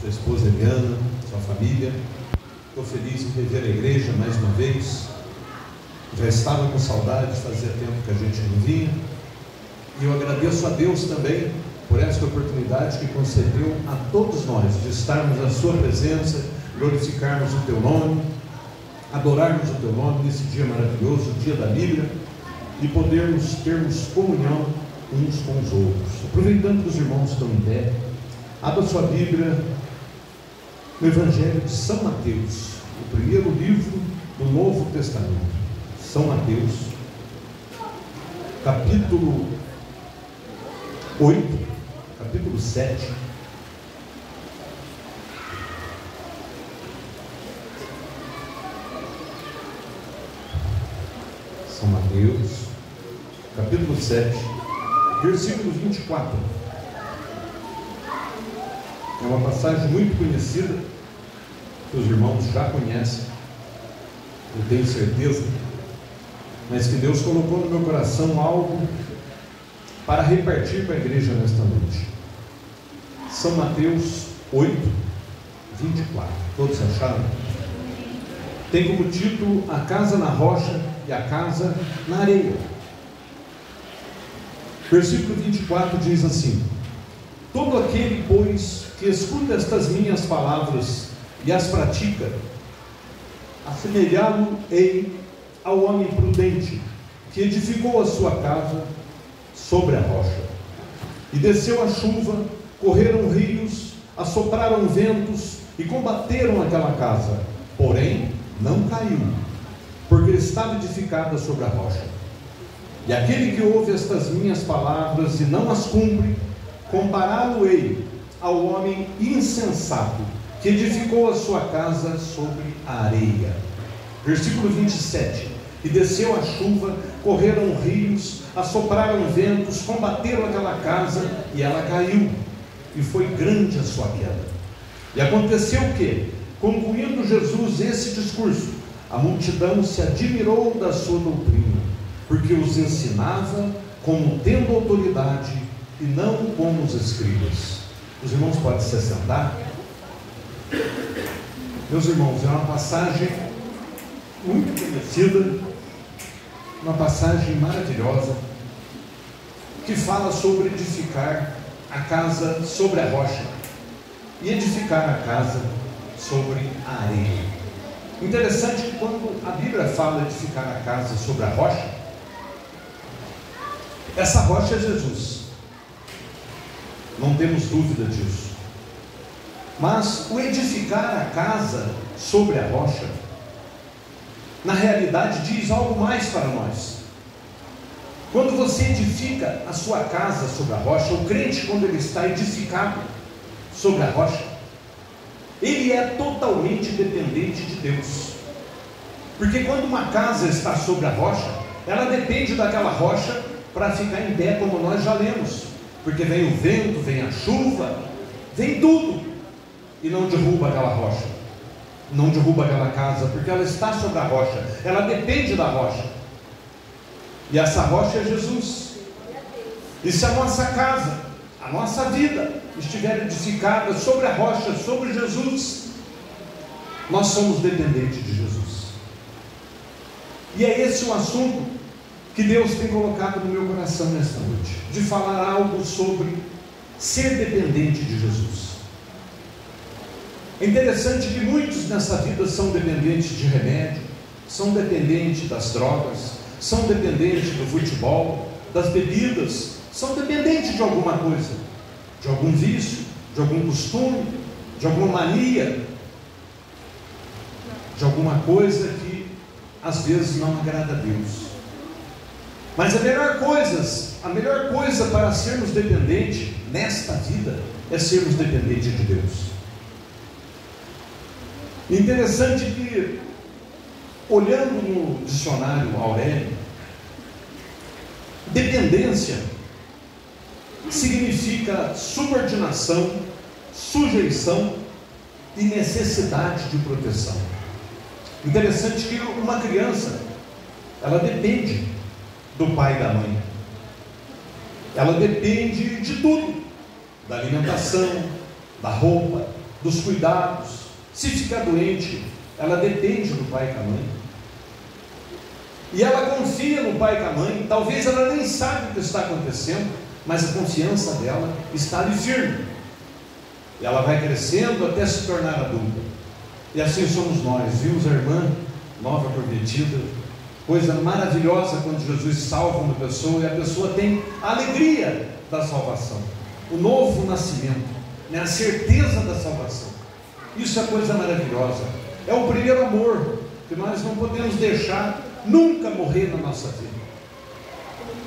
sua esposa Eliana, sua família. Estou feliz em rever a igreja mais uma vez. Já estava com saudade, fazia tempo que a gente não vinha. E eu agradeço a Deus também por esta oportunidade que concedeu a todos nós de estarmos na sua presença, glorificarmos o teu nome, adorarmos o teu nome nesse dia maravilhoso, o dia da Bíblia, e termos comunhão uns com os outros. Aproveitando que os irmãos estão em pé, abra sua Bíblia no Evangelho de São Mateus, o primeiro livro do Novo Testamento. São Mateus, capítulo 8, capítulo 7. São Mateus, capítulo 7, versículo 24. É uma passagem muito conhecida, que os irmãos já conhecem, eu tenho certeza, mas que Deus colocou no meu coração algo para repartir para a igreja nesta noite. São Mateus 8, 24. Todos acharam? Tem como título A Casa na Rocha e a Casa na Areia. Versículo 24 diz assim: todo aquele, pois, que escuta estas minhas palavras e as pratica, assemelhá-lo-ei ao homem prudente que edificou a sua casa sobre a rocha. E desceu a chuva, correram rios, assopraram ventos e combateram aquela casa, porém não caiu, porque estava edificada sobre a rocha. E aquele que ouve estas minhas palavras e não as cumpre, compará-lo-ei ao homem insensato que edificou a sua casa sobre a areia. Versículo 27. E desceu a chuva, correram rios, assopraram ventos, combateram aquela casa, e ela caiu, e foi grande a sua queda. E aconteceu que, concluindo Jesus esse discurso, a multidão se admirou da sua doutrina, porque os ensinava como tendo autoridade, e não como os escribas. Os irmãos podem se sentar? Meus irmãos, é uma passagem muito conhecida, uma passagem maravilhosa, que fala sobre edificar a casa sobre a rocha e edificar a casa sobre a areia. Interessante que quando a Bíblia fala edificar a casa sobre a rocha, essa rocha é Jesus, não temos dúvida disso. Mas o edificar a casa sobre a rocha, na realidade diz algo mais para nós. Quando você edifica a sua casa sobre a rocha, o crente, quando ele está edificado sobre a rocha, ele é totalmente dependente de Deus. Porque quando uma casa está sobre a rocha, ela depende daquela rocha para ficar em pé, como nós já lemos. Porque vem o vento, vem a chuva, vem tudo, e não derruba aquela rocha, não derruba aquela casa, porque ela está sobre a rocha, ela depende da rocha, e essa rocha é Jesus. E se a nossa casa, a nossa vida estiver edificada sobre a rocha, sobre Jesus, nós somos dependentes de Jesus. E é esse o assunto que Deus tem colocado no meu coração nesta noite, de falar algo sobre ser dependente de Jesus. É interessante que muitos nessa vida são dependentes de remédio, são dependentes das drogas, são dependentes do futebol, das bebidas, são dependentes de alguma coisa, de algum vício, de algum costume, de alguma mania, de alguma coisa que às vezes não agrada a Deus. Mas a melhor coisa para sermos dependentes nesta vida é sermos dependentes de Deus. Interessante que, olhando no dicionário Aurélio, dependência significa subordinação, sujeição e necessidade de proteção. Interessante que uma criança, ela depende do pai e da mãe, ela depende de tudo, da alimentação, da roupa, dos cuidados. Se ficar doente, ela depende do pai e da mãe. E ela confia no pai e na mãe. Talvez ela nem saiba o que está acontecendo, mas a confiança dela está ali firme. E ela vai crescendo até se tornar adulta. E assim somos nós. Vimos a irmã nova prometida, coisa maravilhosa quando Jesus salva uma pessoa e a pessoa tem a alegria da salvação, o novo nascimento, né? A certeza da salvação. Isso é coisa maravilhosa. É o primeiro amor que nós não podemos deixar nunca morrer na nossa vida.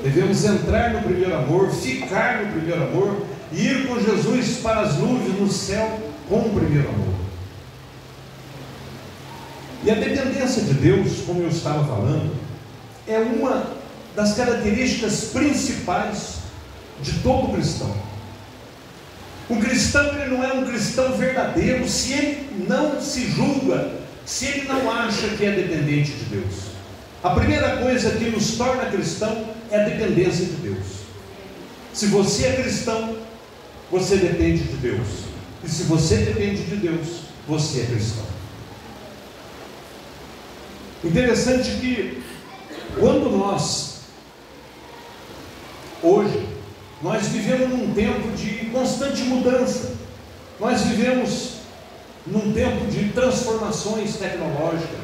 Devemos entrar no primeiro amor, ficar no primeiro amor e ir com Jesus para as nuvens no céu com o primeiro amor. E a dependência de Deus, como eu estava falando, é uma das características principais de todo cristão. Um cristão, ele não é um cristão verdadeiro se ele não se julga, se ele não acha que é dependente de Deus. A primeira coisa que nos torna cristão é a dependência de Deus. Se você é cristão, você depende de Deus. E se você depende de Deus, você é cristão. Interessante que quando hoje vivemos num tempo de constante mudança, nós vivemos num tempo de transformações tecnológicas,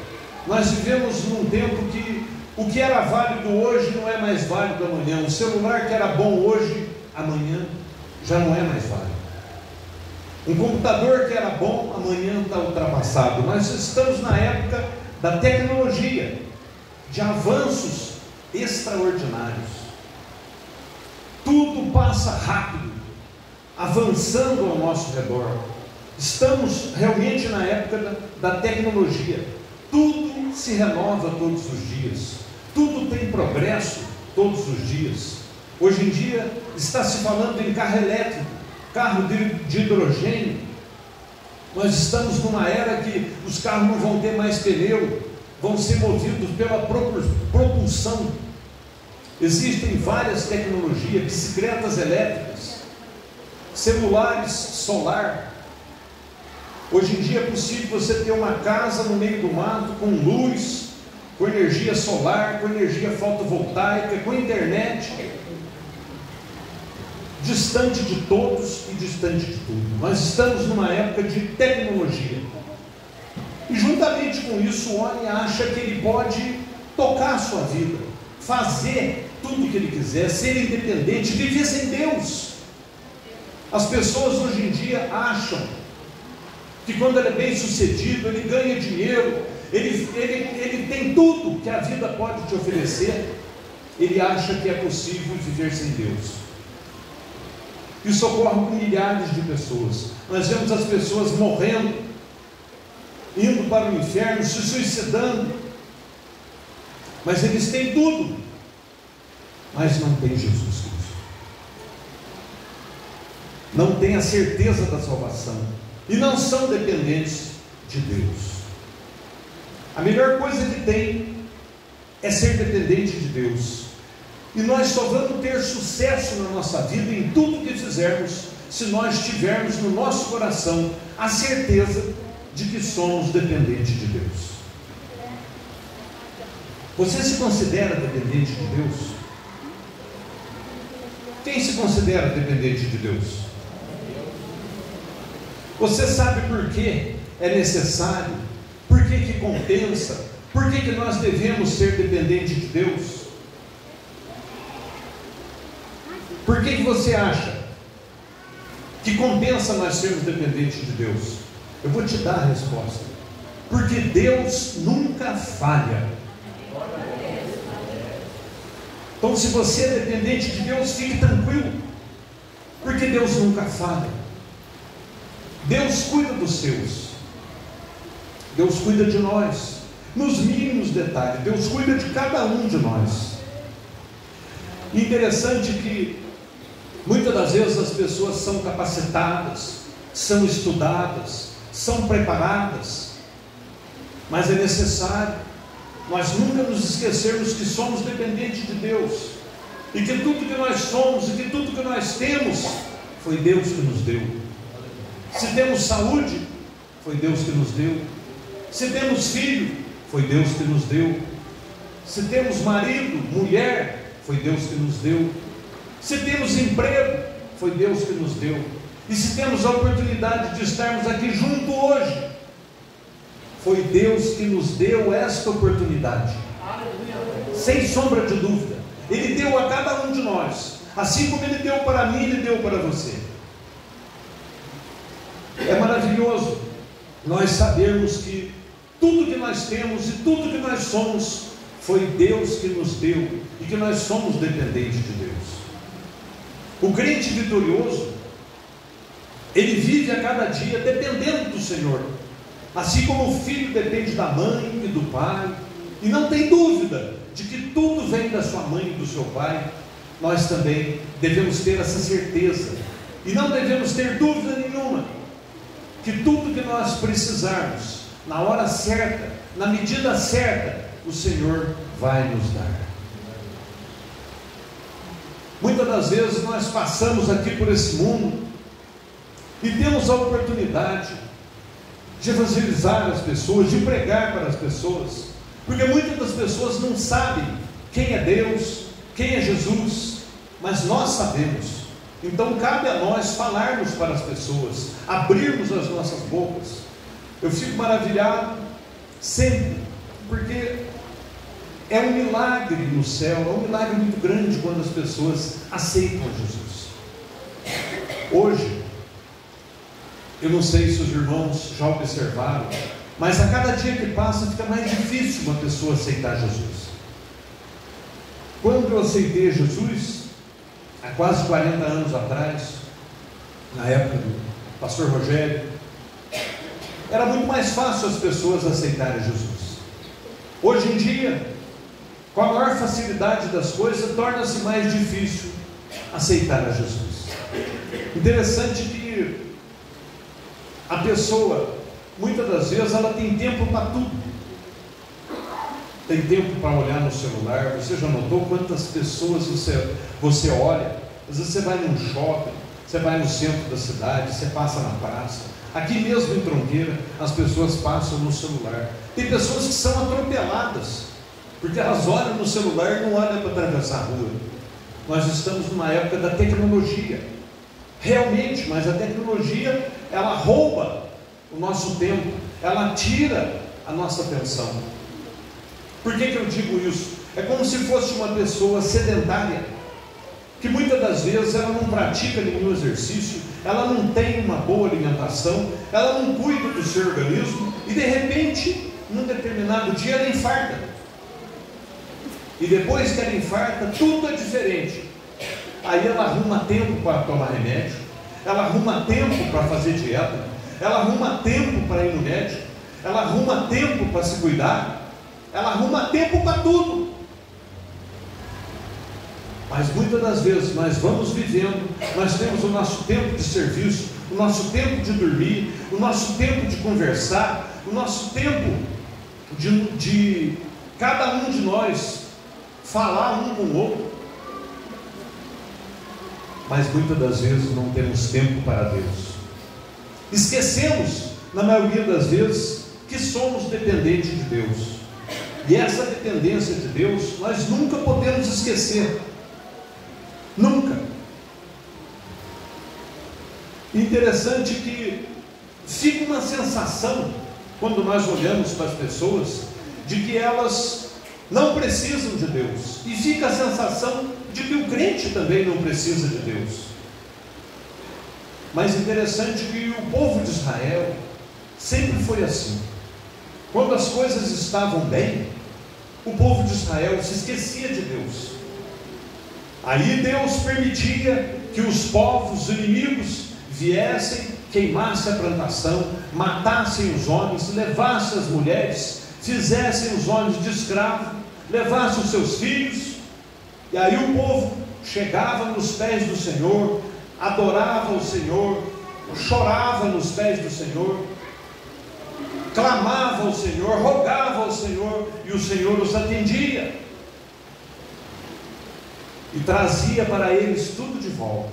nós vivemos num tempo que o que era válido hoje não é mais válido amanhã, o celular que era bom hoje, amanhã já não é mais válido, um computador que era bom, amanhã está ultrapassado. Nós estamos na época da tecnologia, de avanços extraordinários. Tudo passa rápido, avançando ao nosso redor. Estamos realmente na época da tecnologia. Tudo se renova todos os dias. Tudo tem progresso todos os dias. Hoje em dia está se falando em carro elétrico, carro de hidrogênio. Nós estamos numa era que os carros não vão ter mais pneu, vão ser movidos pela propulsão. Existem várias tecnologias, bicicletas elétricas, celulares solar. Hoje em dia é possível você ter uma casa no meio do mato, com luz, com energia solar, com energia fotovoltaica, com internet, distante de todos e distante de tudo. Nós estamos numa época de tecnologia. E juntamente com isso, o homem acha que ele pode tocar a sua vida, fazer tudo o que ele quiser, ser independente, viver sem Deus. As pessoas hoje em dia acham que quando ele é bem sucedido, ele ganha dinheiro, ele tem tudo que a vida pode te oferecer, ele acha que é possível viver sem Deus. Isso ocorre com milhares de pessoas. Nós vemos as pessoas morrendo, indo para o inferno, se suicidando, mas eles têm tudo, mas não têm Jesus Cristo, não têm a certeza da salvação e não são dependentes de Deus. A melhor coisa que tem é ser dependente de Deus. E nós só vamos ter sucesso na nossa vida, em tudo que fizermos, se nós tivermos no nosso coração a certeza de que somos dependentes de Deus. Você se considera dependente de Deus? Quem se considera dependente de Deus? Você sabe por que é necessário? Por que compensa? Por que nós devemos ser dependentes de Deus? Por que você acha que compensa nós sermos dependentes de Deus? Eu vou te dar a resposta. Porque Deus nunca falha. Então, se você é dependente de Deus, fique tranquilo, porque Deus nunca falha. Deus cuida dos seus. Deus cuida de nós, nos mínimos detalhes. Deus cuida de cada um de nós. Interessante que muitas das vezes as pessoas são capacitadas, são estudadas, são preparadas, mas é necessário nós nunca nos esquecermos que somos dependentes de Deus, e que tudo que nós somos e que tudo que nós temos foi Deus que nos deu. Se temos saúde, foi Deus que nos deu. Se temos filho, foi Deus que nos deu. Se temos marido, mulher, foi Deus que nos deu. Se temos emprego, foi Deus que nos deu. E se temos a oportunidade de estarmos aqui junto hoje, foi Deus que nos deu esta oportunidade. Sem sombra de dúvida. Ele deu a cada um de nós. Assim como Ele deu para mim, Ele deu para você. É maravilhoso nós sabermos que tudo que nós temos e tudo que nós somos, foi Deus que nos deu, e que nós somos dependentes de Deus. O crente vitorioso, ele vive a cada dia dependendo do Senhor, assim como o filho depende da mãe e do pai, e não tem dúvida de que tudo vem da sua mãe e do seu pai. Nós também devemos ter essa certeza, e não devemos ter dúvida nenhuma, que tudo que nós precisarmos, na hora certa, na medida certa, o Senhor vai nos dar. Muitas das vezes nós passamos aqui por esse mundo e temos a oportunidade de evangelizar as pessoas, de pregar para as pessoas, porque muitas das pessoas não sabem quem é Deus, quem é Jesus, mas nós sabemos. Então cabe a nós falarmos para as pessoas, abrirmos as nossas bocas. Eu fico maravilhado sempre, porque é um milagre no céu, é um milagre muito grande quando as pessoas aceitam Jesus. Hoje, eu não sei se os irmãos já observaram, mas a cada dia que passa fica mais difícil uma pessoa aceitar Jesus. Quando eu aceitei Jesus, há quase 40 anos atrás, na época do pastor Rogério, era muito mais fácil as pessoas aceitarem Jesus. Hoje em dia, com a maior facilidade das coisas, torna-se mais difícil aceitar a Jesus. Interessante que a pessoa, muitas das vezes, ela tem tempo para tudo. Tem tempo para olhar no celular. Você já notou quantas pessoas você olha? Às vezes você vai num shopping, você vai no centro da cidade, você passa na praça. Aqui mesmo em Tronqueira, as pessoas passam no celular. Tem pessoas que são atropeladas, porque elas olham no celular e não olham para atravessar a rua. Nós estamos numa época da tecnologia, realmente, mas a tecnologia, ela rouba o nosso tempo, ela tira a nossa atenção. Por que eu digo isso? É como se fosse uma pessoa sedentária, que muitas das vezes ela não pratica nenhum exercício, ela não tem uma boa alimentação, ela não cuida do seu organismo, e de repente, num determinado dia, ela infarta. E depois que ela infarta, tudo é diferente. Aí ela arruma tempo para tomar remédio, ela arruma tempo para fazer dieta, ela arruma tempo para ir no médico, ela arruma tempo para se cuidar, ela arruma tempo para tudo. Mas muitas das vezes nós vamos vivendo, nós temos o nosso tempo de serviço, o nosso tempo de dormir, o nosso tempo de conversar, o nosso tempo de cada um de nós falar um com o outro. Mas muitas das vezes não temos tempo para Deus. Esquecemos, na maioria das vezes, que somos dependentes de Deus. E essa dependência de Deus, nós nunca podemos esquecer. Nunca. Interessante que fica uma sensação, quando nós olhamos para as pessoas, de que elas não precisam de Deus, e fica a sensação de que o crente também não precisa de Deus. Mas interessante que o povo de Israel sempre foi assim. Quando as coisas estavam bem, o povo de Israel se esquecia de Deus. Aí Deus permitia que os povos inimigos viessem, queimassem a plantação, matassem os homens, levassem as mulheres, fizessem os homens de escravo, levassem os seus filhos. E aí o povo chegava nos pés do Senhor, adorava o Senhor, chorava nos pés do Senhor, clamava ao Senhor, rogava ao Senhor, e o Senhor os atendia e trazia para eles tudo de volta: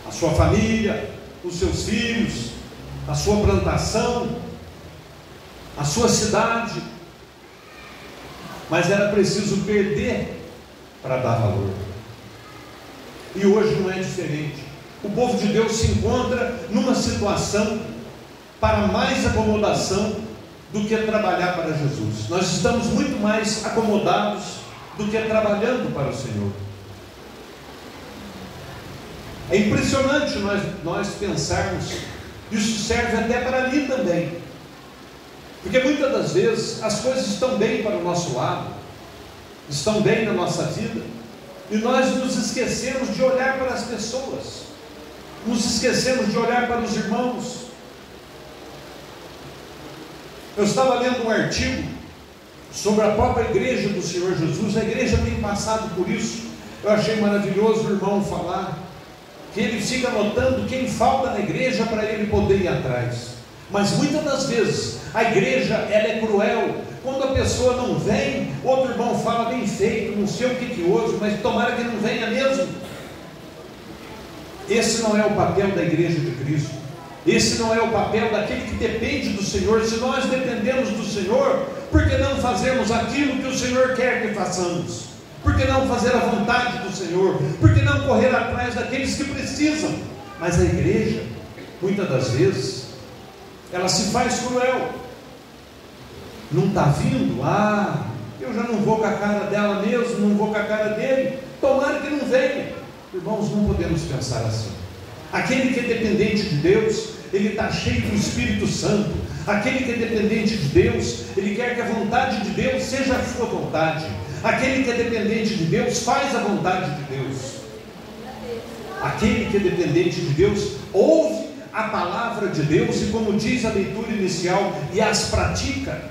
a sua família, os seus filhos, a sua plantação, a sua cidade, mas era preciso perder para dar valor. E hoje não é diferente. O povo de Deus se encontra numa situação para mais acomodação do que trabalhar para Jesus. Nós estamos muito mais acomodados do que trabalhando para o Senhor. É impressionante nós pensarmos, isso serve até para ali também, porque muitas das vezes as coisas estão bem para o nosso lado, estão bem na nossa vida, e nós nos esquecemos de olhar para as pessoas, nos esquecemos de olhar para os irmãos. Eu estava lendo um artigo sobre a própria igreja do Senhor Jesus. A igreja tem passado por isso. Eu achei maravilhoso o irmão falar que ele fica anotando quem falta na igreja para ele poder ir atrás. Mas muitas das vezes a igreja ela é cruel. Quando a pessoa não vem, outro irmão fala bem feito, não sei o que houve, mas tomara que não venha mesmo. Esse não é o papel da igreja de Cristo. Esse não é o papel daquele que depende do Senhor. Se nós dependemos do Senhor, por que não fazermos aquilo que o Senhor quer que façamos? Por que não fazer a vontade do Senhor? Por que não correr atrás daqueles que precisam? Mas a igreja, muitas das vezes, ela se faz cruel. Não está vindo? Eu já não vou com a cara dela mesmo, não vou com a cara dele. Tomara que não venha. Irmãos, não podemos pensar assim. Aquele que é dependente de Deus, ele está cheio do Espírito Santo. Aquele que é dependente de Deus, ele quer que a vontade de Deus seja a sua vontade. Aquele que é dependente de Deus, faz a vontade de Deus. Aquele que é dependente de Deus, ouve a palavra de Deus e, como diz a leitura inicial, e as pratica.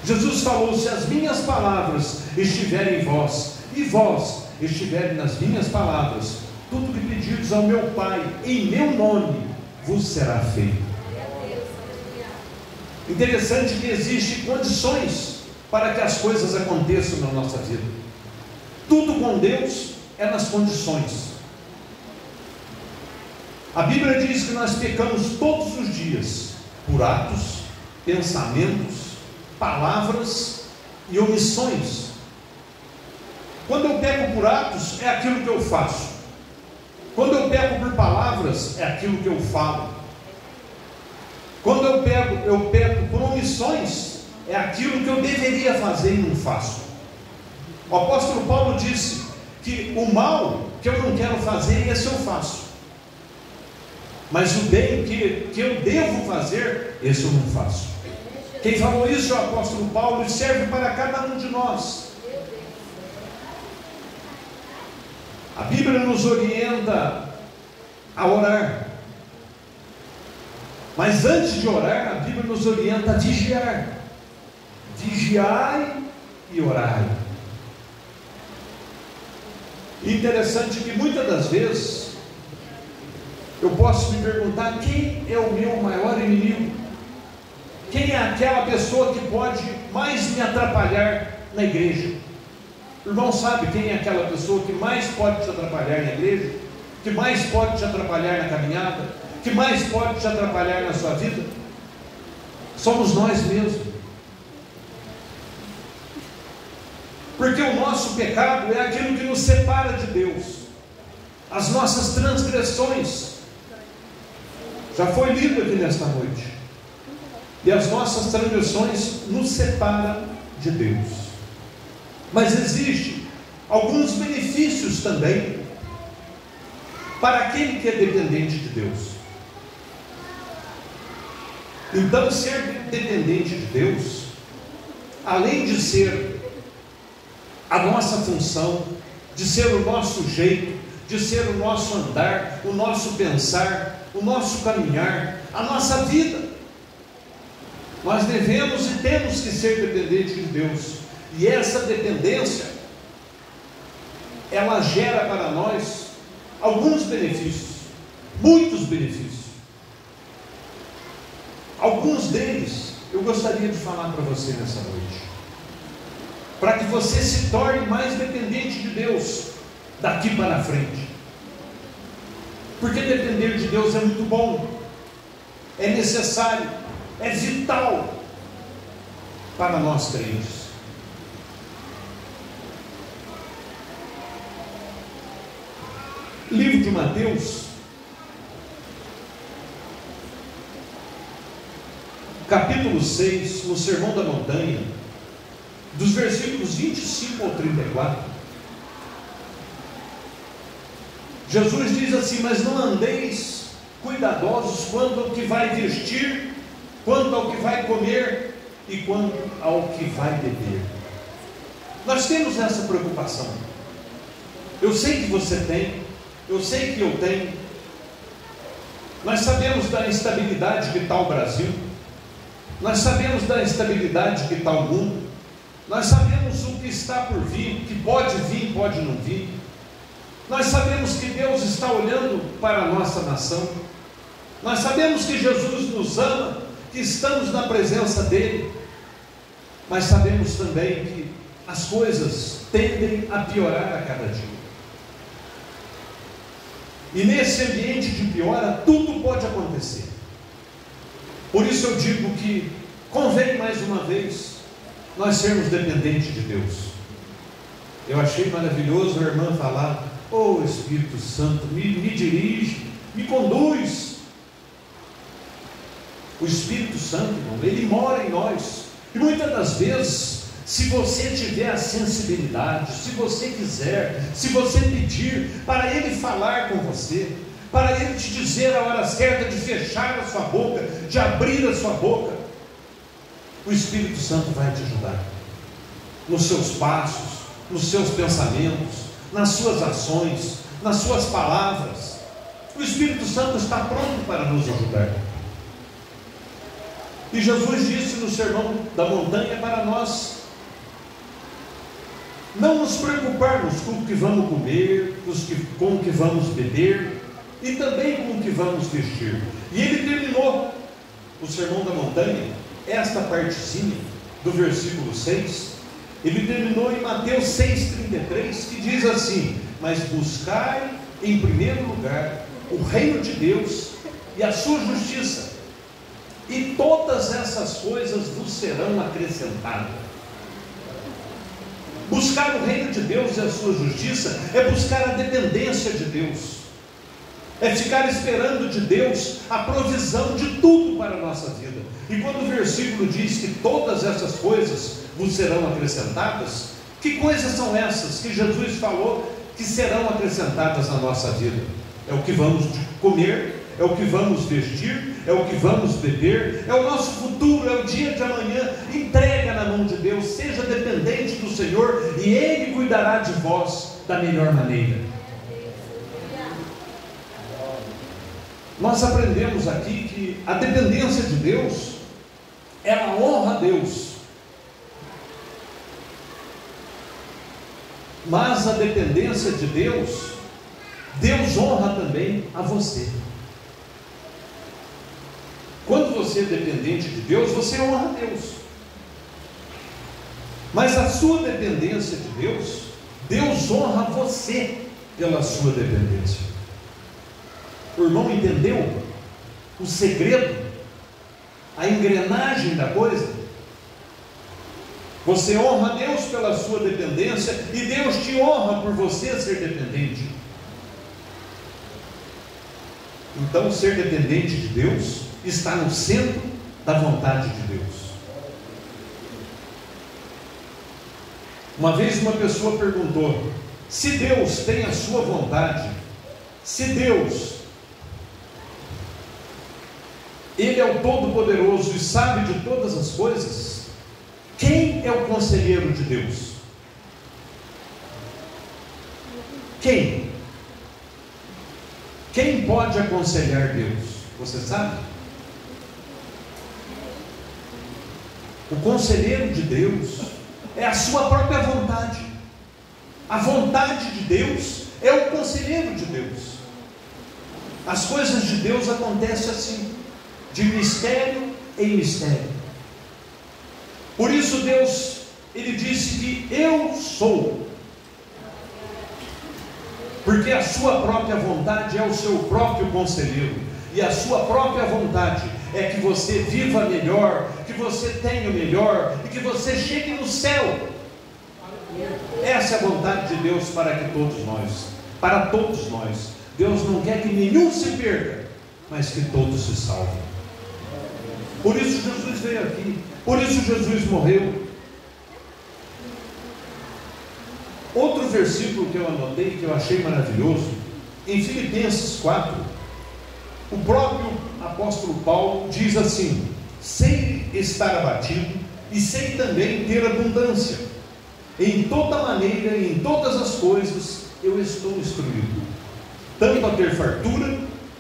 Jesus falou: se as minhas palavras estiverem em vós, e vós estiverem nas minhas palavras, tudo que pedirdes ao meu Pai, em meu nome, vos será feito. Interessante que existem condições para que as coisas aconteçam na nossa vida. Tudo com Deus é nas condições. A Bíblia diz que nós pecamos todos os dias, por atos, pensamentos, palavras e omissões. Quando eu peco por atos, é aquilo que eu faço. Quando eu peco por palavras, é aquilo que eu falo. Quando eu peco por omissões, é aquilo que eu deveria fazer e não faço. O apóstolo Paulo disse que o mal que eu não quero fazer, esse eu faço. Mas o bem que eu devo fazer, esse eu não faço. Quem falou isso é o apóstolo Paulo, e serve para cada um de nós. A Bíblia nos orienta a orar. Mas antes de orar, a Bíblia nos orienta a vigiar. Vigiai e orai. Interessante que muitas das vezes eu posso me perguntar: quem é o meu maior inimigo? Quem é aquela pessoa que pode mais me atrapalhar na igreja? O irmão sabe quem é aquela pessoa que mais pode te atrapalhar na igreja? Que mais pode te atrapalhar na caminhada? Que mais pode te atrapalhar na sua vida? Somos nós mesmos. Porque o nosso pecado é aquilo que nos separa de Deus. As nossas transgressões. Já foi lido aqui nesta noite. E as nossas transgressões nos separam de Deus. Mas existem alguns benefícios também para aquele que é dependente de Deus. Então, ser dependente de Deus, além de ser a nossa função, de ser o nosso jeito, de ser o nosso andar, o nosso pensar, o nosso caminhar, a nossa vida, nós devemos e temos que ser dependentes de Deus. E essa dependência, ela gera para nós alguns benefícios, muitos benefícios. Alguns deles eu gostaria de falar para você nessa noite, para que você se torne mais dependente de Deus daqui para frente. Porque depender de Deus é muito bom. é necessário, é vital para nós crentes. Livro de Mateus, capítulo 6, no Sermão da Montanha, dos versículos 25 ao 34, Jesus diz assim: mas não andeis cuidadosos quanto ao que vai vestir, quanto ao que vai comer e quanto ao que vai beber. Nós temos essa preocupação. Eu sei que você tem, eu sei que eu tenho. Nós sabemos da instabilidade que está o Brasil, nós sabemos da instabilidade que está o mundo, nós sabemos o que está por vir, que pode vir, pode não vir. Nós sabemos que Deus está olhando para a nossa nação, nós sabemos que Jesus nos ama, que estamos na presença dEle, mas sabemos também que as coisas tendem a piorar a cada dia. E nesse ambiente de piora, tudo pode acontecer. Por isso eu digo que convém mais uma vez nós sermos dependentes de Deus. Eu achei maravilhoso a irmã falar: oh Espírito Santo, me dirige, me conduz. O Espírito Santo, irmão, ele mora em nós. E muitas das vezes, se você tiver a sensibilidade, se você quiser, se você pedir para Ele falar com você, para Ele te dizer a hora certa de fechar a sua boca, de abrir a sua boca, o Espírito Santo vai te ajudar nos seus passos, nos seus pensamentos, nas suas ações, nas suas palavras. O Espírito Santo está pronto para nos ajudar. E Jesus disse no Sermão da Montanha para nós não nos preocuparmos com o que vamos comer, com o que vamos beber e também com o que vamos vestir. E ele terminou o Sermão da Montanha, esta partezinha do versículo 6, ele terminou em Mateus 6,33, que diz assim: mas buscai em primeiro lugar o reino de Deus e a sua justiça, e todas essas coisas vos serão acrescentadas. Buscar o reino de Deus e a sua justiça é buscar a dependência de Deus, é ficar esperando de Deus a provisão de tudo para a nossa vida. E quando o versículo diz que todas essas coisas vos serão acrescentadas, que coisas são essas que Jesus falou que serão acrescentadas na nossa vida? É o que vamos comer, é o que vamos vestir, é o que vamos beber, é o nosso futuro, é o dia de amanhã. Entrega na mão de Deus, seja dependente do Senhor e Ele cuidará de vós da melhor maneira. Nós aprendemos aqui que a dependência de Deus, ela honra a Deus, mas a dependência de Deus, Deus honra também a você. Quando você é dependente de Deus, você honra a Deus. Mas a sua dependência de Deus, Deus honra você pela sua dependência. O irmão entendeu o segredo, a engrenagem da coisa? Você honra a Deus pela sua dependência e Deus te honra por você ser dependente. Então, ser dependente de Deus está no centro da vontade de Deus. Uma vez uma pessoa perguntou: se Deus tem a sua vontade, se Deus, Ele é o Todo-Poderoso e sabe de todas as coisas, quem é o conselheiro de Deus? Quem? Quem pode aconselhar Deus? Você sabe? O conselheiro de Deus é a sua própria vontade. A vontade de Deus é o conselheiro de Deus. As coisas de Deus acontecem assim, de mistério em mistério. Por isso Deus, Ele disse que eu sou, porque a sua própria vontade é o seu próprio conselheiro, e a sua própria vontade é que você viva melhor, que você tenha o melhor e que você chegue no céu. Essa é a vontade de Deus para todos nós. Deus não quer que nenhum se perca, mas que todos se salvem. Por isso Jesus veio aqui, por isso Jesus morreu. Outro versículo que eu anotei, que eu achei maravilhoso, em Filipenses 4, o próprio apóstolo Paulo diz assim: sei estar abatido e sei também ter abundância. Em toda maneira e em todas as coisas eu estou instruído, tanto a ter fartura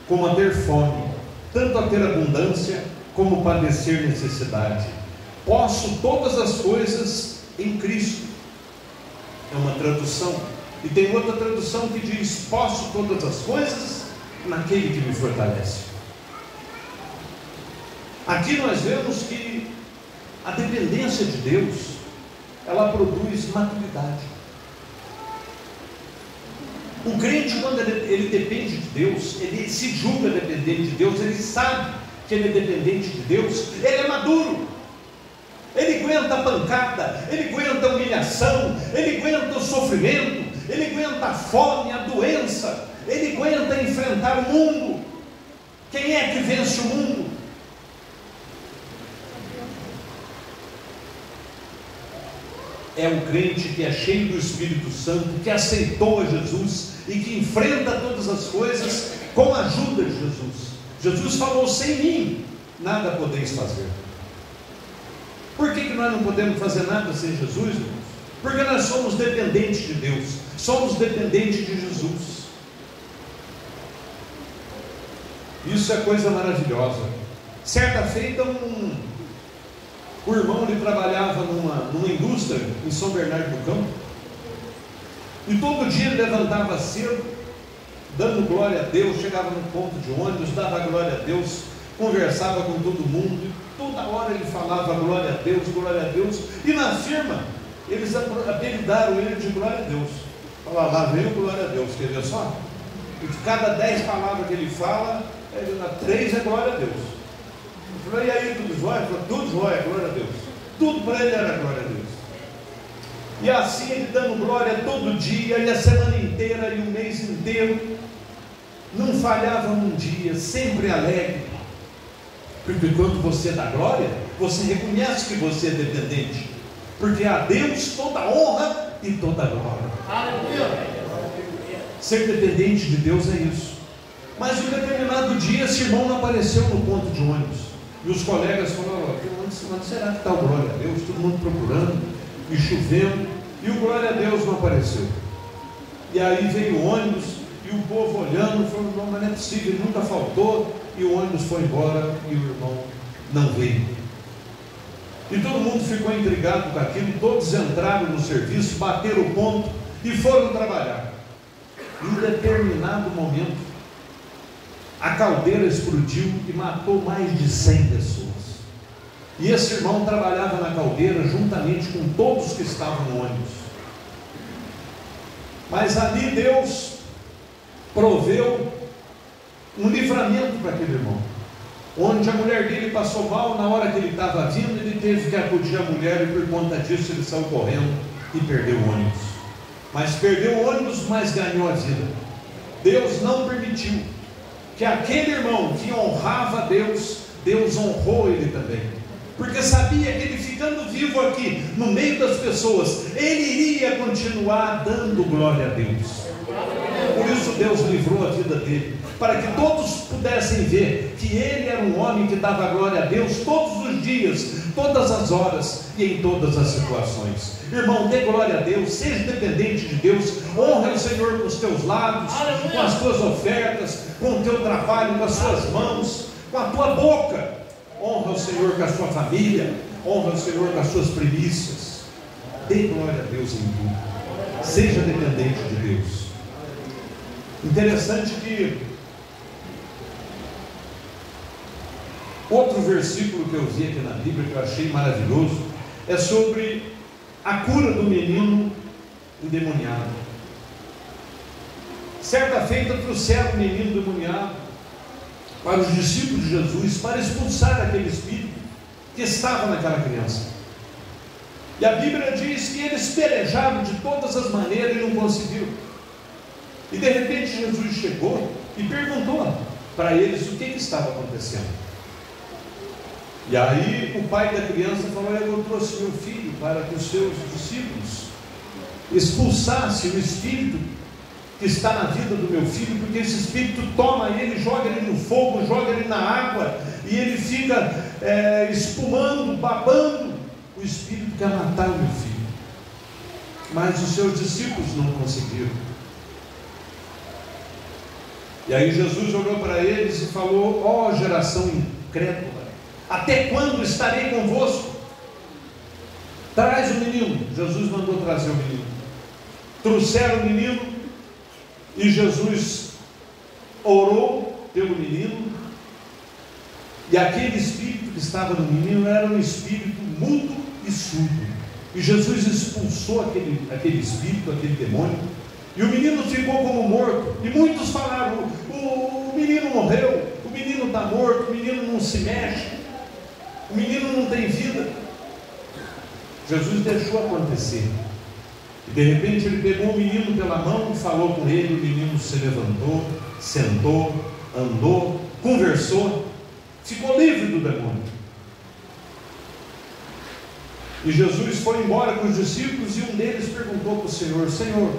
como a ter fome, tanto a ter abundância como padecer necessidade. Posso todas as coisas em Cristo. É uma tradução. E tem outra tradução que diz: posso todas as coisas naquele que me fortalece. Aqui nós vemos que a dependência de Deus, ela produz maturidade. O crente, quando ele depende de Deus, ele se julga dependente de Deus, ele sabe que ele é dependente de Deus, ele é maduro. Ele aguenta a pancada, ele aguenta a humilhação, ele aguenta o sofrimento, ele aguenta a fome, a doença, ele aguenta enfrentar o mundo. Quem é que vence o mundo? É o crente que é cheio do Espírito Santo, que aceitou a Jesus e que enfrenta todas as coisas com a ajuda de Jesus. Jesus falou: sem mim nada podeis fazer. Por que nós não podemos fazer nada sem Jesus, irmãos? Porque nós somos dependentes de Deus, somos dependentes de Jesus. Isso é coisa maravilhosa. Certa feita, o irmão, ele trabalhava numa indústria em São Bernardo do Campo, e todo dia ele levantava cedo, dando glória a Deus, chegava no ponto de ônibus, dava glória a Deus, conversava com todo mundo, e toda hora ele falava glória a Deus, e na firma eles apelidaram ele de glória a Deus. Falaram: lá veio glória a Deus, quer ver só? E de cada 10 palavras que ele fala, 3 é glória a Deus. Eu falei: e aí, tudo jóia? Ele falou: tudo jóia, glória a Deus. Tudo para ele era glória a Deus. E assim ele dando glória todo dia, e a semana inteira, e o mês inteiro, não falhava um dia, sempre alegre. Porque quando você dá glória, você reconhece que você é dependente, porque a Deus toda honra e toda glória. Aleluia. Ser dependente de Deus é isso. Mas um determinado dia esse irmão não apareceu no ponto de ônibus, e os colegas falaram: onde será que está o glória a Deus? Todo mundo procurando, e chovendo, e o glória a Deus não apareceu. E aí veio o ônibus, e o povo olhando, falando: não, mas não é possível, ele nunca faltou. E o ônibus foi embora, e o irmão não veio. E todo mundo ficou intrigado com aquilo. Todos entraram no serviço, bateram o ponto e foram trabalhar. Em um determinado momento, a caldeira explodiu e matou mais de 100 pessoas. E esse irmão trabalhava na caldeira juntamente com todos que estavam no ônibus. Mas ali Deus proveu um livramento para aquele irmão, onde a mulher dele passou mal. Na hora que ele estava vindo, ele teve que acudir a mulher, e por conta disso ele saiu correndo e perdeu o ônibus. Mas perdeu o ônibus, mas ganhou a vida. Deus não permitiu que aquele irmão que honrava a Deus, Deus honrou ele também, porque sabia que ele ficando vivo aqui, no meio das pessoas, ele iria continuar dando glória a Deus. Por isso Deus livrou a vida dele, para que todos pudessem ver que ele era um homem que dava glória a Deus todos os dias, todas as horas e em todas as situações. Irmão, dê glória a Deus, seja dependente de Deus, honre o Senhor com os teus lábios, com as tuas ofertas, com o teu trabalho, com as suas mãos, com a tua boca. Honra o Senhor com a sua família, honra o Senhor com as suas primícias. Dê glória a Deus em tudo, seja dependente de Deus. Interessante que outro versículo que eu vi aqui na Bíblia, que eu achei maravilhoso, é sobre a cura do menino endemoniado. Certa feita trouxeram o menino endemoniado para os discípulos de Jesus, para expulsar aquele espírito que estava naquela criança. E a Bíblia diz que eles pelejaram de todas as maneiras e não conseguiram. E de repente Jesus chegou e perguntou para eles o que estava acontecendo. E aí o pai da criança falou: eu trouxe meu filho para que os seus discípulos expulsassem o espírito que está na vida do meu filho, porque esse espírito toma ele, joga ele no fogo, joga ele na água, e ele fica espumando, babando. O espírito quer matar o meu filho. Mas os seus discípulos não conseguiram. E aí Jesus olhou para eles e falou: ó geração incrédula, até quando estarei convosco? Traz o menino. Jesus mandou trazer o menino. Trouxeram o menino e Jesus orou pelo menino, e aquele espírito que estava no menino era um espírito mudo e surdo, e Jesus expulsou aquele espírito, aquele demônio, e o menino ficou como morto. E muitos falaram: o menino morreu, o menino está morto, o menino não se mexe, o menino não tem vida. Jesus deixou acontecer, e de repente ele pegou o menino pela mão e falou com ele. O menino se levantou, sentou, andou, conversou, ficou livre do demônio. E Jesus foi embora com os discípulos, e um deles perguntou para o Senhor: Senhor,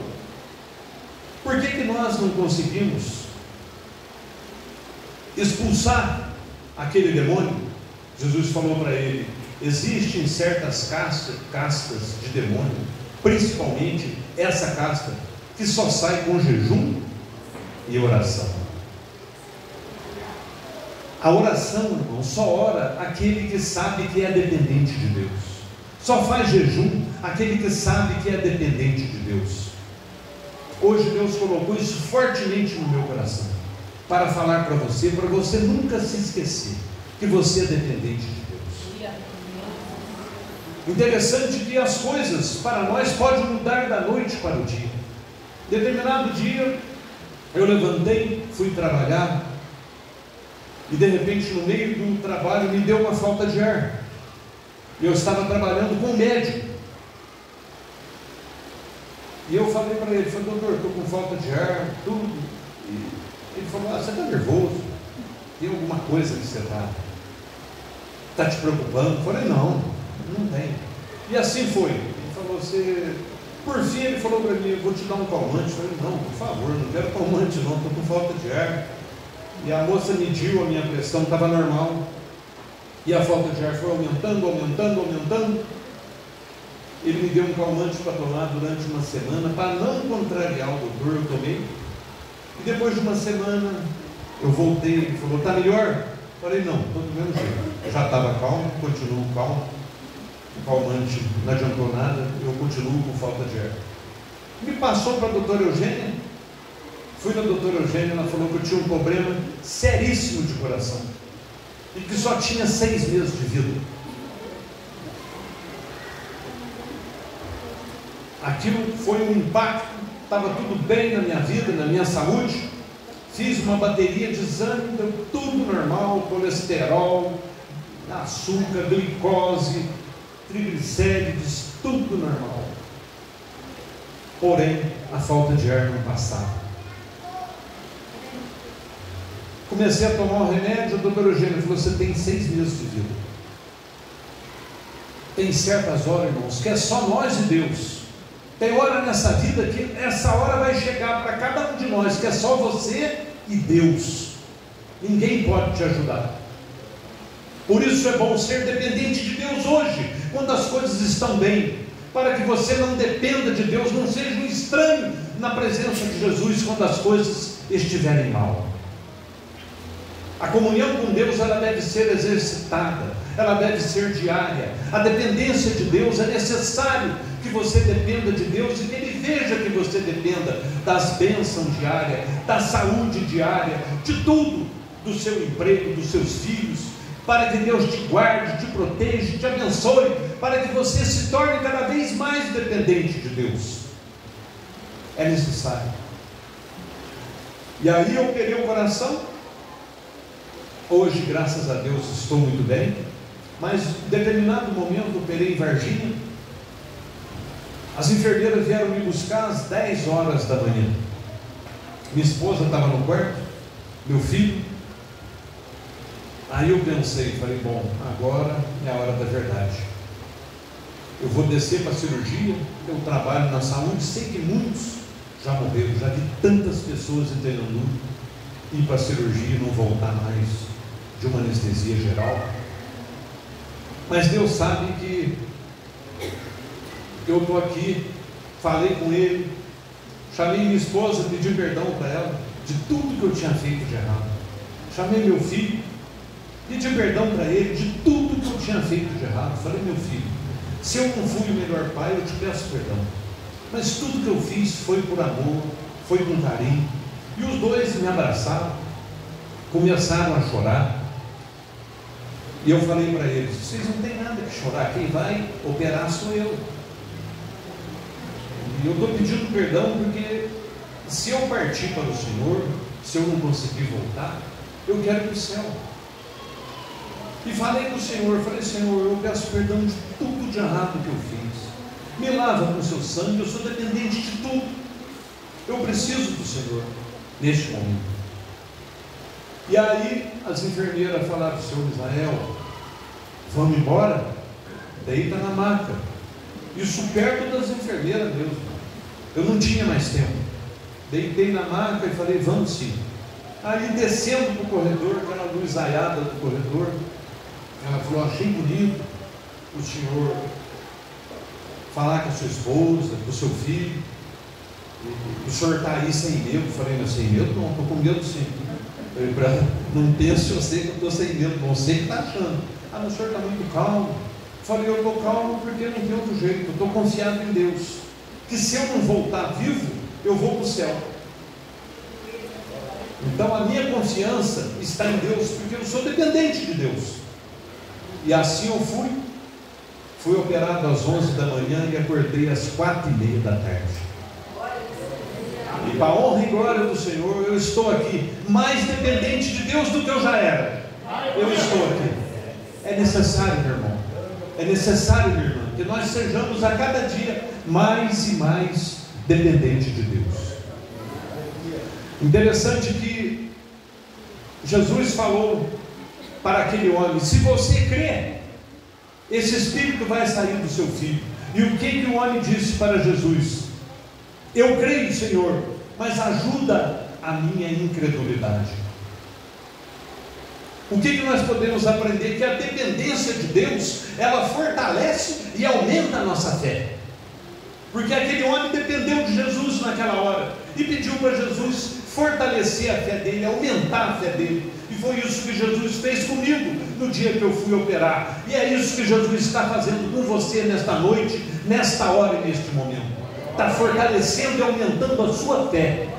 por que nós não conseguimos expulsar aquele demônio? Jesus falou para ele: existem certas castas de demônio, principalmente essa casta, que só sai com jejum e oração. A oração, irmão, só ora aquele que sabe que é dependente de Deus. Só faz jejum aquele que sabe que é dependente de Deus. Hoje Deus colocou isso fortemente no meu coração, para falar para você nunca se esquecer que você é dependente de Deus. Interessante que as coisas para nós podem mudar da noite para o dia. Determinado dia eu levantei, fui trabalhar, e de repente no meio do trabalho me deu uma falta de ar. Eu estava trabalhando com um médico, e eu falei para ele: doutor, estou com falta de ar, tudo. E ele falou: você está nervoso? Tem alguma coisa que você está te preocupando? Eu falei: não tem. E assim foi. Ele falou: por fim ele falou para mim: eu vou te dar um calmante. Eu falei: não, por favor, não quero calmante não, estou com falta de ar. E a moça mediu a minha pressão, estava normal, e a falta de ar foi aumentando. Ele me deu um calmante para tomar durante uma semana, para não contrariar o doutor. Eu tomei, e depois de uma semana eu voltei. Ele falou: está melhor? Eu falei: não, estou do mesmo jeito. Eu já estava calmo, continuo calmo. O calmante não adiantou nada, eu continuo com falta de ar. Me passou para a doutora Eugênia. Fui na doutora Eugênia, ela falou que eu tinha um problema seríssimo de coração, e que só tinha 6 meses de vida. Aquilo foi um impacto. Estava tudo bem na minha vida, na minha saúde. Fiz uma bateria de exame, deu tudo normal: colesterol, açúcar, glicose, triglicérides, tudo normal. Porém, a falta de ar não passava. Comecei a tomar um remédio. A doutora Eugênia falou: você tem 6 meses de vida. Tem certas horas, irmãos, que é só nós e Deus. Tem hora nessa vida que essa hora vai chegar para cada um de nós, que é só você e Deus. Ninguém pode te ajudar. Por isso é bom ser dependente de Deus hoje, quando as coisas estão bem, para que você não dependa de Deus, não seja um estranho na presença de Jesus quando as coisas estiverem mal. A comunhão com Deus, ela deve ser exercitada, ela deve ser diária. A dependência de Deus, é necessário que você dependa de Deus, e que Ele veja que você dependa das bênçãos diárias, da saúde diária, de tudo, do seu emprego, dos seus filhos, para que Deus te guarde, te proteja, te abençoe, para que você se torne cada vez mais dependente de Deus. É necessário. E aí eu peguei o coração Hoje, graças a Deus, estou muito bem, mas em determinado momento operei em Varginha. As enfermeiras vieram me buscar às 10 horas da manhã. Minha esposa estava no quarto, meu filho. Aí eu pensei, falei, bom, agora é a hora da verdade. Eu vou descer para a cirurgia, eu trabalho na saúde, sei que muitos já morreram, já vi tantas pessoas entendendo ir para a cirurgia e não voltar mais de uma anestesia geral. Mas Deus sabe que eu estou aqui, falei com ele, chamei minha esposa, pedi perdão para ela de tudo que eu tinha feito de errado. Chamei meu filho, pedi perdão para ele de tudo que eu tinha feito de errado. Falei, meu filho, se eu não fui o melhor pai, eu te peço perdão. Mas tudo que eu fiz foi por amor, foi com carinho. E os dois me abraçaram, começaram a chorar. E eu falei para eles, vocês não têm nada que chorar, quem vai operar sou eu. E eu estou pedindo perdão porque se eu partir para o Senhor, se eu não conseguir voltar, eu quero ir para o céu. E falei para o Senhor, falei, Senhor, eu peço perdão de tudo de errado que eu fiz. Me lava com o seu sangue, eu sou dependente de tudo. Eu preciso do Senhor neste momento. E aí as enfermeiras falaram, Senhor Israel, vamos embora? Deita na maca. Isso perto das enfermeiras mesmo. Eu não tinha mais tempo. Deitei na maca e falei, vamos sim. Aí descendo para o corredor, aquela luz aiada do corredor, ela falou, achei bonito o senhor falar com a sua esposa, com o seu filho. O senhor está aí sem medo. Eu falei, não, sem medo não, estou com medo sim. Eu falei, não pense, eu sei que eu estou sem medo, não sei o que está achando. Ah, mas o senhor está muito calmo. Eu falei, eu estou calmo porque não tem outro jeito, eu estou confiado em Deus, que se eu não voltar vivo, eu vou para o céu. Então a minha confiança está em Deus, porque eu sou dependente de Deus. E assim eu fui operado às 11 da manhã e acordei às 4:30 da tarde. E para a honra e glória do Senhor, eu estou aqui mais dependente de Deus do que eu já era. Eu estou aqui. É necessário, meu irmão, é necessário, minha irmã, que nós sejamos a cada dia mais e mais dependentes de Deus. Interessante que Jesus falou para aquele homem, se você crê, esse espírito vai sair do seu filho. E o que o homem disse para Jesus? Eu creio, Senhor, mas ajuda a minha incredulidade. O que nós podemos aprender? Que a dependência de Deus, ela fortalece e aumenta a nossa fé. Porque aquele homem dependeu de Jesus naquela hora e pediu para Jesus fortalecer a fé dele, aumentar a fé dele. E foi isso que Jesus fez comigo no dia que eu fui operar. E é isso que Jesus está fazendo com você nesta noite, nesta hora e neste momento. Está fortalecendo e aumentando a sua fé.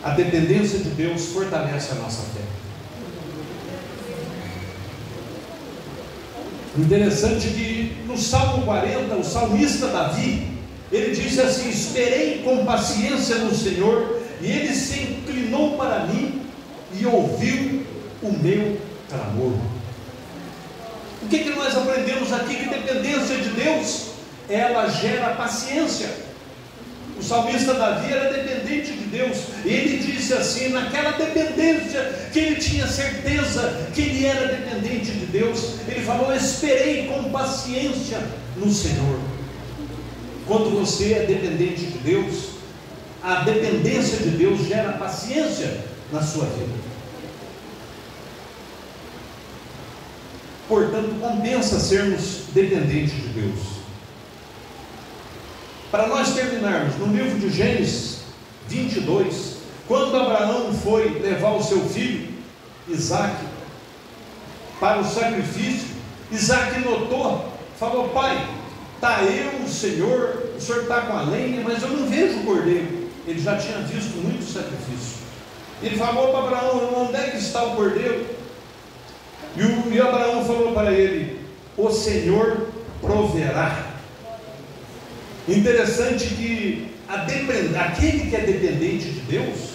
A dependência de Deus fortalece a nossa fé. Interessante que no Salmo 40, o salmista Davi, ele disse assim: esperei com paciência no Senhor, e Ele se inclinou para mim e ouviu o meu clamor. O que nós aprendemos aqui? Que dependência de Deus, ela gera paciência. O salmista Davi era dependente de Deus. Ele disse assim, naquela dependência, que ele tinha certeza que ele era dependente de Deus, ele falou: esperei com paciência no Senhor. Quando você é dependente de Deus, a dependência de Deus gera paciência na sua vida. Portanto, compensa sermos dependentes de Deus. Para nós terminarmos, no livro de Gênesis 22, quando Abraão foi levar o seu filho Isaque para o sacrifício, Isaque notou, falou: pai, está eu, o senhor está com a lenha, mas eu não vejo o cordeiro. Ele já tinha visto muito sacrifício. Ele falou para Abraão: onde é que está o cordeiro? E Abraão falou para ele: o Senhor proverá. Interessante que aquele que é dependente de Deus,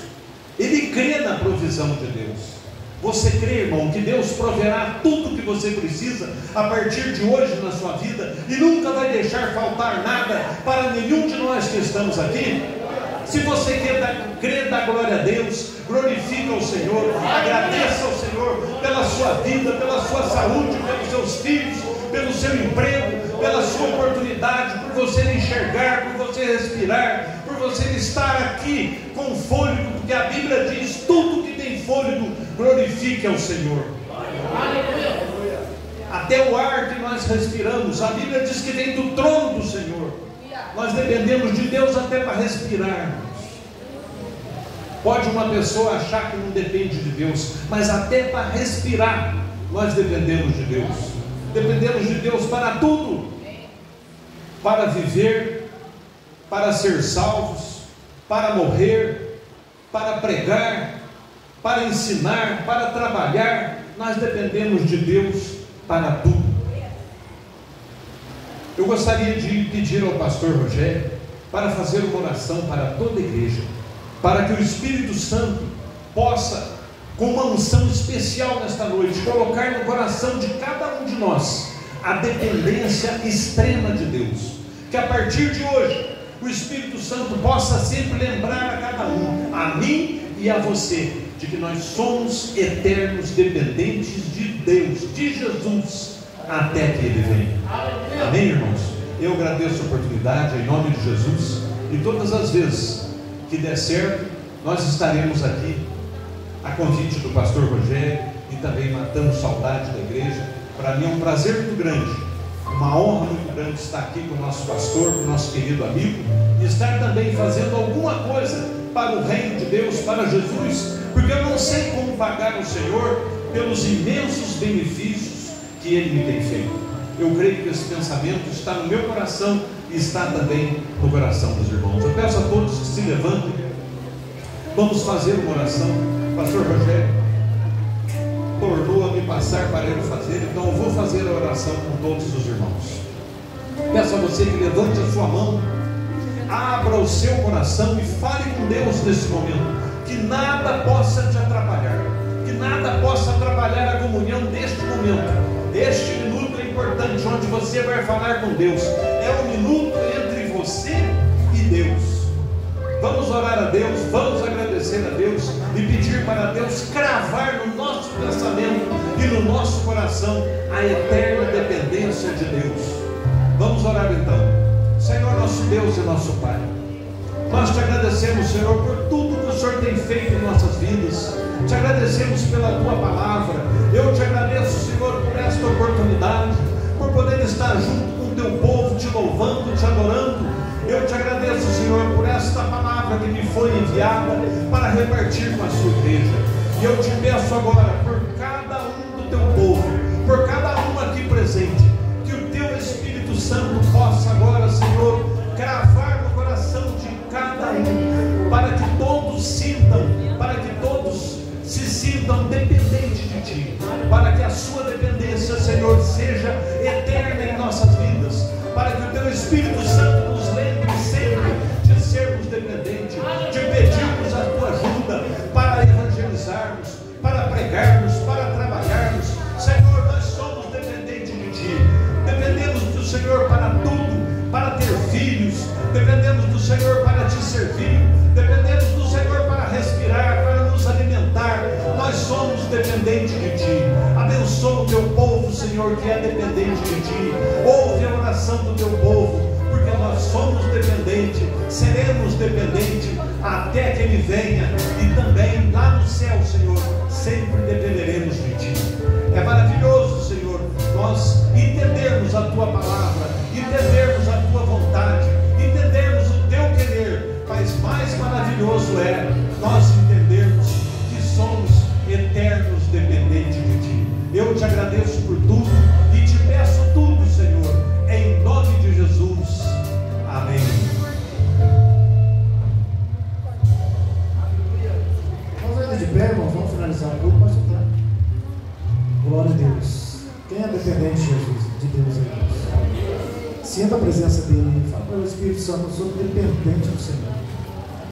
Ele crê na provisão de Deus. Você crê, irmão, que Deus proverá tudo o que você precisa a partir de hoje na sua vida e nunca vai deixar faltar nada para nenhum de nós que estamos aqui? Se você crê, dá glória a Deus, glorifica o Senhor, agradeça ao Senhor pela sua vida, pela sua saúde, pelos seus filhos, pelo seu emprego, pela sua oportunidade, por você enxergar, por você respirar, por você estar aqui com fôlego, porque a Bíblia diz: tudo que tem fôlego, glorifique ao Senhor. Até o ar que nós respiramos, a Bíblia diz que vem do trono do Senhor. Nós dependemos de Deus até para respirar. Pode uma pessoa achar que não depende de Deus, mas até para respirar nós dependemos de Deus. Dependemos de Deus para tudo, para viver, para ser salvos, para morrer, para pregar, para ensinar, para trabalhar. Nós dependemos de Deus para tudo. Eu gostaria de pedir ao pastor Rogério para fazer uma oração para toda a igreja, para que o Espírito Santo possa, com uma unção especial nesta noite, colocar no coração de cada um de nós a dependência extrema de Deus. Que a partir de hoje o Espírito Santo possa sempre lembrar a cada um, a mim e a você, de que nós somos eternos dependentes de Deus, de Jesus, até que Ele venha. Amém, irmãos? Eu agradeço a oportunidade em nome de Jesus, e todas as vezes que der certo, nós estaremos aqui a convite do pastor Rogério e também matando saudade da igreja. Para mim é um prazer muito grande, uma honra muito grande estar aqui com o nosso pastor, com o nosso querido amigo, e estar também fazendo alguma coisa para o reino de Deus, para Jesus, porque eu não sei como pagar ao Senhor pelos imensos benefícios que Ele me tem feito. Eu creio que esse pensamento está no meu coração e está também no coração dos irmãos. Eu peço a todos que se levantem. Vamos fazer uma oração. Pastor Rogério tornou a me passar para ele fazer, então eu vou fazer a oração com todos os irmãos. Peço a você que levante a sua mão, abra o seu coração e fale com Deus nesse momento. Que nada possa te atrapalhar, que nada possa atrapalhar a comunhão deste momento. Este minuto é importante, onde você vai falar com Deus. É um minuto entre você e Deus. Vamos orar a Deus, vamos agradecer a Deus e pedir para Deus cravar no nosso pensamento e no nosso coração a eterna dependência de Deus. Vamos orar então. Senhor, nosso Deus e nosso Pai, nós te agradecemos, Senhor, por tudo que o Senhor tem feito em nossas vidas. Te agradecemos pela Tua palavra. Eu te agradeço, Senhor, por esta oportunidade, por poder estar junto com o Teu povo, te louvando, te adorando. Eu te agradeço, Senhor, por esta palavra que me foi enviada para repartir com a sua igreja. E eu te peço agora, por cada um do Teu povo, por cada um aqui presente, que o Teu Espírito Santo possa agora, Senhor, cravar no coração de cada um, para que todos sintam, para que todos se sintam dependentes de Ti, para que a Sua dependência, Senhor, seja eterna em nossas vidas, para que o Teu Espírito Santo nos lembre sempre de sermos dependentes, de pedirmos a Tua ajuda para evangelizarmos, para pregarmos, para trabalharmos. Senhor, nós somos dependentes de Ti, dependemos do Senhor para tudo, para ter filhos, dependemos do Senhor para Te servir, dependemos do Senhor para respirar, para nos alimentar. Nós somos dependentes de Ti. Abençoa o Teu povo, Senhor, que é dependente de Ti. Ouve a oração do Teu povo, porque nós somos dependentes, seremos dependentes até que Ele venha, e também lá no céu, Senhor, sempre dependeremos de Ti. É maravilhoso, Senhor, nós entendermos a Tua palavra, entendermos a Tua vontade, entendermos o Teu querer, mas mais maravilhoso é nós entendermos que somos eternos dependentes de Ti. Eu te agradeço por tudo e te peço tudo, Senhor, em nome de Jesus. Amém. Vamos ainda de pé, irmãos, vamos finalizar o culto, mas glória a Deus. Quem é dependente de Jesus, de Deus é Deus. Sinta a presença dele e fala para o Espírito Santo: eu sou dependente do Senhor.